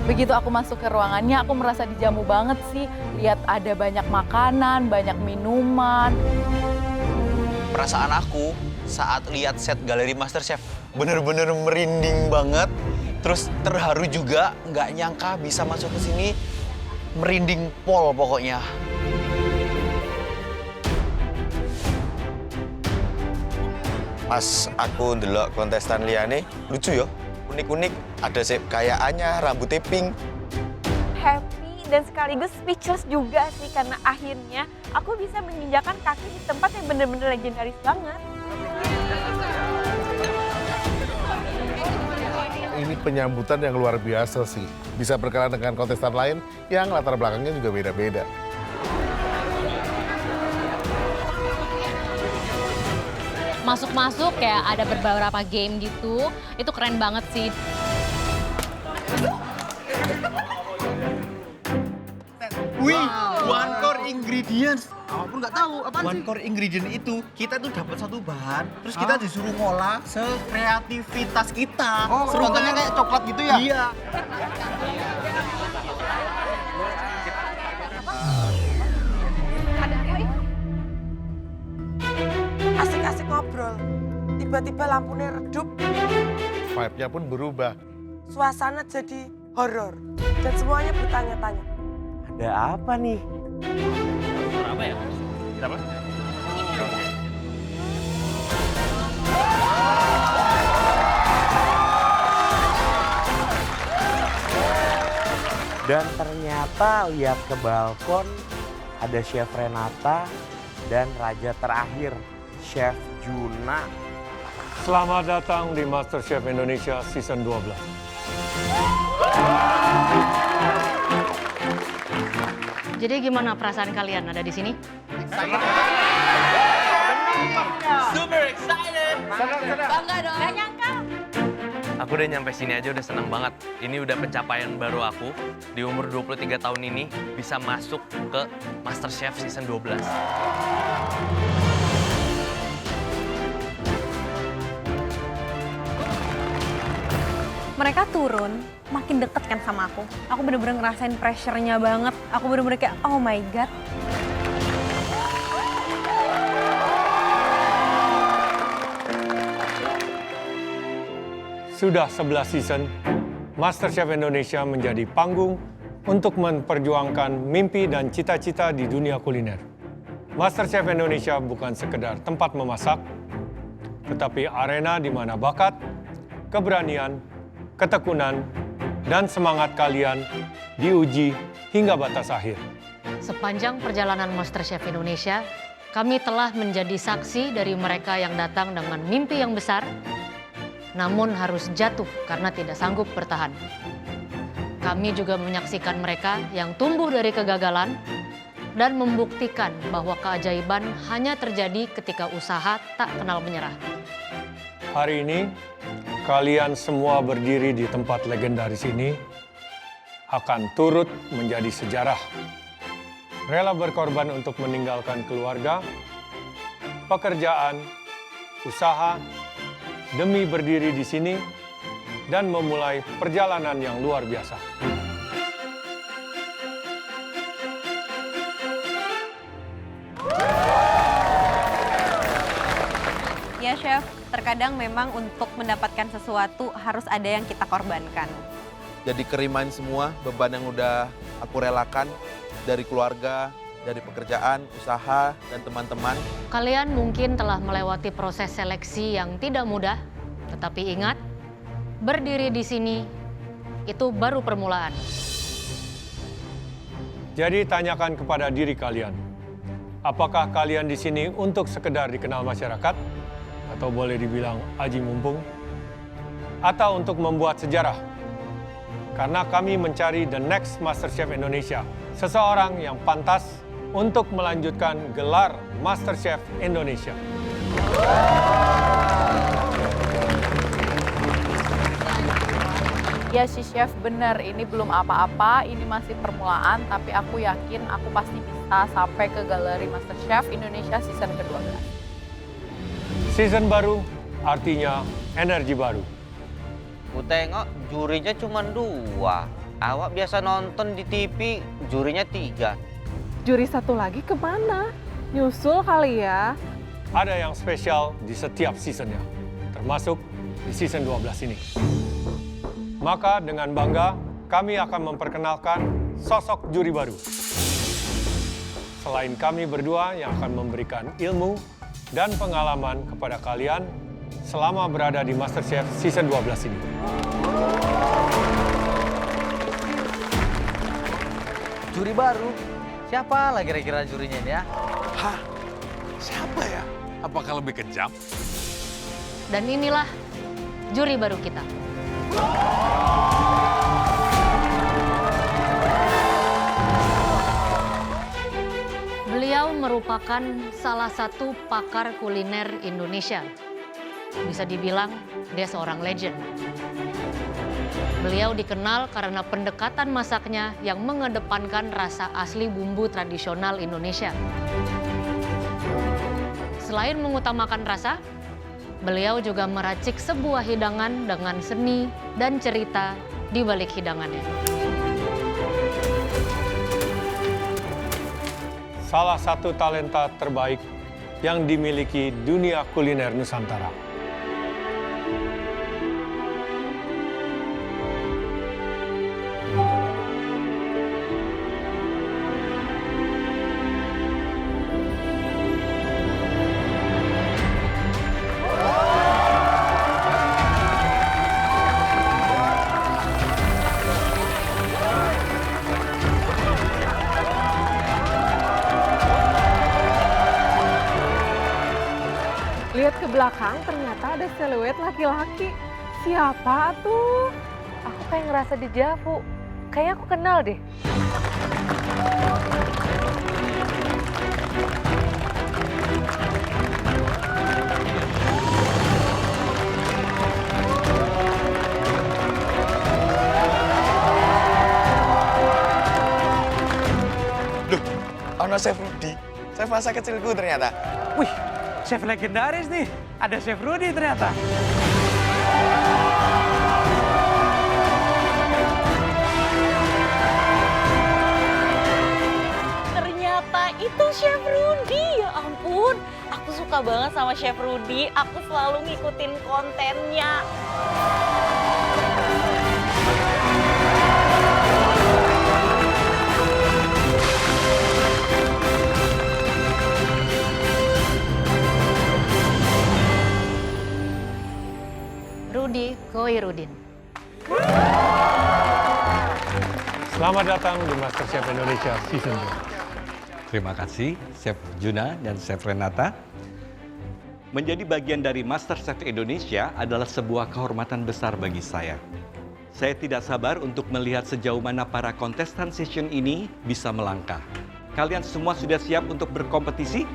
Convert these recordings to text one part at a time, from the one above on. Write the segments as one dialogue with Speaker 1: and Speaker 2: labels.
Speaker 1: Begitu aku masuk ke ruangannya, aku merasa dijamu banget sih. Lihat ada banyak makanan, banyak minuman.
Speaker 2: Perasaan aku saat lihat set galeri MasterChef bener-bener merinding banget. Terus terharu juga, nggak nyangka bisa masuk ke sini. Merinding pol pokoknya.
Speaker 3: Pas aku ndelok kontestan liyane, lucu ya. Unik-unik, ada kayaannya, rambutnya pink.
Speaker 4: Happy dan sekaligus speechless juga sih karena akhirnya aku bisa menginjakan kaki di tempat yang bener-bener legendaris banget.
Speaker 5: Ini penyambutan yang luar biasa sih. Bisa berkenalan dengan kontestan lain yang latar belakangnya juga beda-beda.
Speaker 6: Masuk-masuk kayak ada beberapa game gitu, itu keren banget sih.
Speaker 2: Wih, one core ingredients. Aku nggak tahu apa sih. One core ingredient itu kita tuh dapat satu bahan, terus kita disuruh ngolah sekreativitas kita.
Speaker 7: Oh, contohnya kayak coklat gitu ya?
Speaker 2: Iya.
Speaker 8: Asik-asik ngobrol, tiba-tiba lampunya redup,
Speaker 5: Vibe-nya pun berubah.
Speaker 8: suasana jadi horor, dan semuanya bertanya-tanya.
Speaker 7: Ada apa nih?
Speaker 2: Apa ya? Apa?
Speaker 7: Dan ternyata lihat ke balkon ada Chef Renata dan raja terakhir Chef Juna.
Speaker 9: Selamat datang di MasterChef Indonesia Season 12.
Speaker 6: Jadi gimana perasaan kalian ada di sini?
Speaker 2: Super excited.
Speaker 6: Bangga dong. Gak nyangka.
Speaker 10: Aku udah nyampe sini aja udah seneng banget. Ini udah pencapaian baru aku. Di umur 23 tahun ini bisa masuk ke MasterChef Season 12.
Speaker 4: Mereka turun, makin deket kan sama aku. Aku bener-bener ngerasain pressure-nya banget. Aku bener-bener kayak, oh my God.
Speaker 9: Sudah 11 season, MasterChef Indonesia menjadi panggung untuk memperjuangkan mimpi dan cita-cita di dunia kuliner. MasterChef Indonesia bukan sekedar tempat memasak, tetapi arena di mana bakat, keberanian, ketekunan, dan semangat kalian diuji hingga batas akhir.
Speaker 6: Sepanjang perjalanan MasterChef Indonesia, kami telah menjadi saksi dari mereka yang datang dengan mimpi yang besar, namun harus jatuh karena tidak sanggup bertahan. Kami juga menyaksikan mereka yang tumbuh dari kegagalan dan membuktikan bahwa keajaiban hanya terjadi ketika usaha tak kenal menyerah.
Speaker 9: Hari ini, kalian semua berdiri di tempat legendaris ini akan turut menjadi sejarah. Rela berkorban untuk meninggalkan keluarga, pekerjaan, usaha, demi berdiri di sini dan memulai perjalanan yang luar biasa.
Speaker 4: Ya Chef, terkadang memang untuk mendapatkan sesuatu harus ada yang kita korbankan.
Speaker 3: Jadi kerimain semua beban yang udah aku relakan dari keluarga, dari pekerjaan, usaha, dan teman-teman.
Speaker 6: Kalian mungkin telah melewati proses seleksi yang tidak mudah, tetapi ingat, berdiri di sini itu baru permulaan.
Speaker 9: Jadi tanyakan kepada diri kalian, apakah kalian di sini untuk sekedar dikenal masyarakat, atau boleh dibilang aji mumpung, atau untuk membuat sejarah? Karena kami mencari the next MasterChef Indonesia, seseorang yang pantas untuk melanjutkan gelar MasterChef Indonesia.
Speaker 1: Ya si chef bener, ini belum apa-apa, ini masih permulaan, tapi aku yakin aku pasti bisa sampai ke galeri MasterChef Indonesia season ke-12.
Speaker 9: Season baru artinya energi baru.
Speaker 10: Ku tengok jurinya cuma 2.
Speaker 11: Awak biasa nonton di TV, jurinya 3.
Speaker 1: Juri satu lagi kemana? Nyusul kali ya?
Speaker 9: Ada yang spesial di setiap seasonnya, termasuk di season 12 ini. Maka dengan bangga, kami akan memperkenalkan sosok juri baru. Selain kami berdua yang akan memberikan ilmu dan pengalaman kepada kalian selama berada di MasterChef season 12 ini.
Speaker 11: Juri baru? Siapa lah kira-kira jurinya ini ya?
Speaker 12: Hah? Siapa ya? Apakah lebih kejam?
Speaker 6: Dan inilah juri baru kita. Beliau merupakan salah satu pakar kuliner Indonesia. Bisa dibilang dia seorang legend. Beliau dikenal karena pendekatan masaknya yang mengedepankan rasa asli bumbu tradisional Indonesia. Selain mengutamakan rasa, beliau juga meracik sebuah hidangan dengan seni dan cerita di balik hidangannya.
Speaker 9: Salah satu talenta terbaik yang dimiliki dunia kuliner Nusantara.
Speaker 1: Lihat ke belakang, ternyata ada siluet laki-laki. Siapa tuh?
Speaker 4: Aku kayak ngerasa dejavu. Kayaknya aku kenal deh.
Speaker 2: Duh, ono Chef Rudy. Chef masa kecilku ternyata.
Speaker 8: Wih, chef legendaris nih. Ada Chef Rudy ternyata.
Speaker 13: Ternyata itu Chef Rudy. Ya ampun, aku suka banget sama Chef Rudy. Aku selalu ngikutin kontennya.
Speaker 6: Rudy Koirudin.
Speaker 9: Selamat datang di MasterChef Indonesia Season 2.
Speaker 14: Terima kasih Chef Juna dan Chef Renata. Menjadi bagian dari MasterChef Indonesia adalah sebuah kehormatan besar bagi saya. Saya tidak sabar untuk melihat sejauh mana para kontestan season ini bisa melangkah. Kalian semua sudah siap untuk berkompetisi?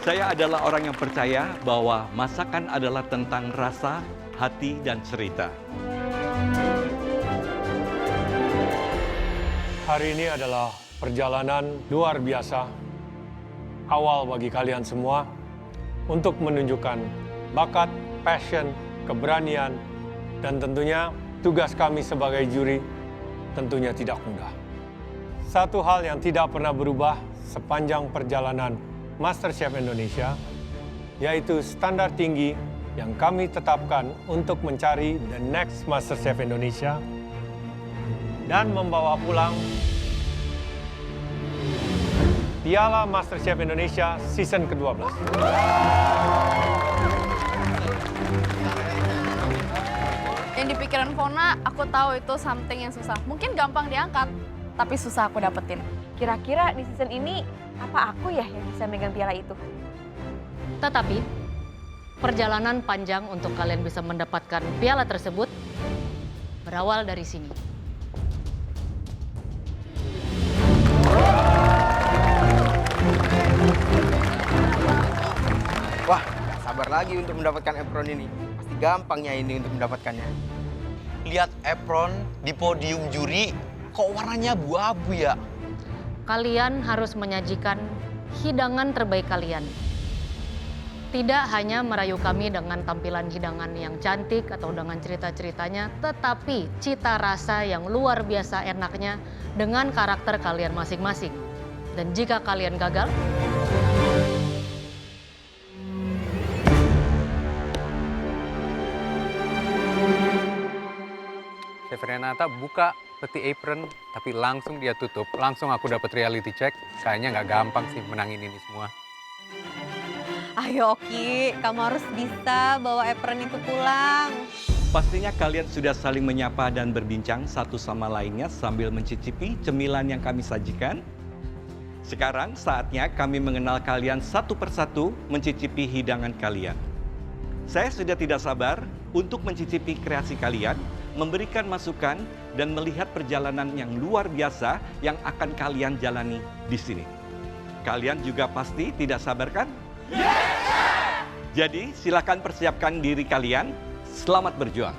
Speaker 14: Saya adalah orang yang percaya bahwa masakan adalah tentang rasa, hati, dan cerita.
Speaker 9: Hari ini adalah perjalanan luar biasa, awal bagi kalian semua untuk menunjukkan bakat, passion, keberanian, dan tentunya tugas kami sebagai juri tentunya tidak mudah. Satu hal yang tidak pernah berubah sepanjang perjalanan MasterChef Indonesia, yaitu standar tinggi yang kami tetapkan untuk mencari the next MasterChef Indonesia dan membawa pulang Piala MasterChef Indonesia season ke-12.
Speaker 1: Yang di pikiran Fona, aku tahu itu something yang susah. Mungkin gampang diangkat, tapi susah aku dapetin.
Speaker 4: Kira-kira di season ini, apa aku ya yang bisa megang piala itu?
Speaker 6: Tetapi, perjalanan panjang untuk kalian bisa mendapatkan piala tersebut berawal dari sini.
Speaker 11: Wah, gak sabar lagi untuk mendapatkan apron ini. Pasti gampangnya ini untuk mendapatkannya.
Speaker 2: Lihat apron di podium juri, kok warnanya abu-abu ya?
Speaker 6: Kalian harus menyajikan hidangan terbaik kalian. tidak hanya merayu kami dengan tampilan hidangan yang cantik atau dengan cerita-ceritanya, tetapi cita rasa yang luar biasa enaknya dengan karakter kalian masing-masing. Dan jika kalian gagal,
Speaker 15: Chef Renata buka peti apron, tapi langsung dia tutup. Langsung aku dapat reality check. Kayaknya nggak gampang sih menangin ini semua.
Speaker 16: Ayo Oki, kamu harus bisa bawa apron itu pulang.
Speaker 14: Pastinya kalian sudah saling menyapa dan berbincang satu sama lainnya sambil mencicipi cemilan yang kami sajikan. Sekarang saatnya kami mengenal kalian satu persatu mencicipi hidangan kalian. Saya sudah tidak sabar untuk mencicipi kreasi kalian, memberikan masukan, dan melihat perjalanan yang luar biasa yang akan kalian jalani di sini. Kalian juga pasti tidak sabar kan? Jadi silakan persiapkan diri kalian. Selamat berjuang.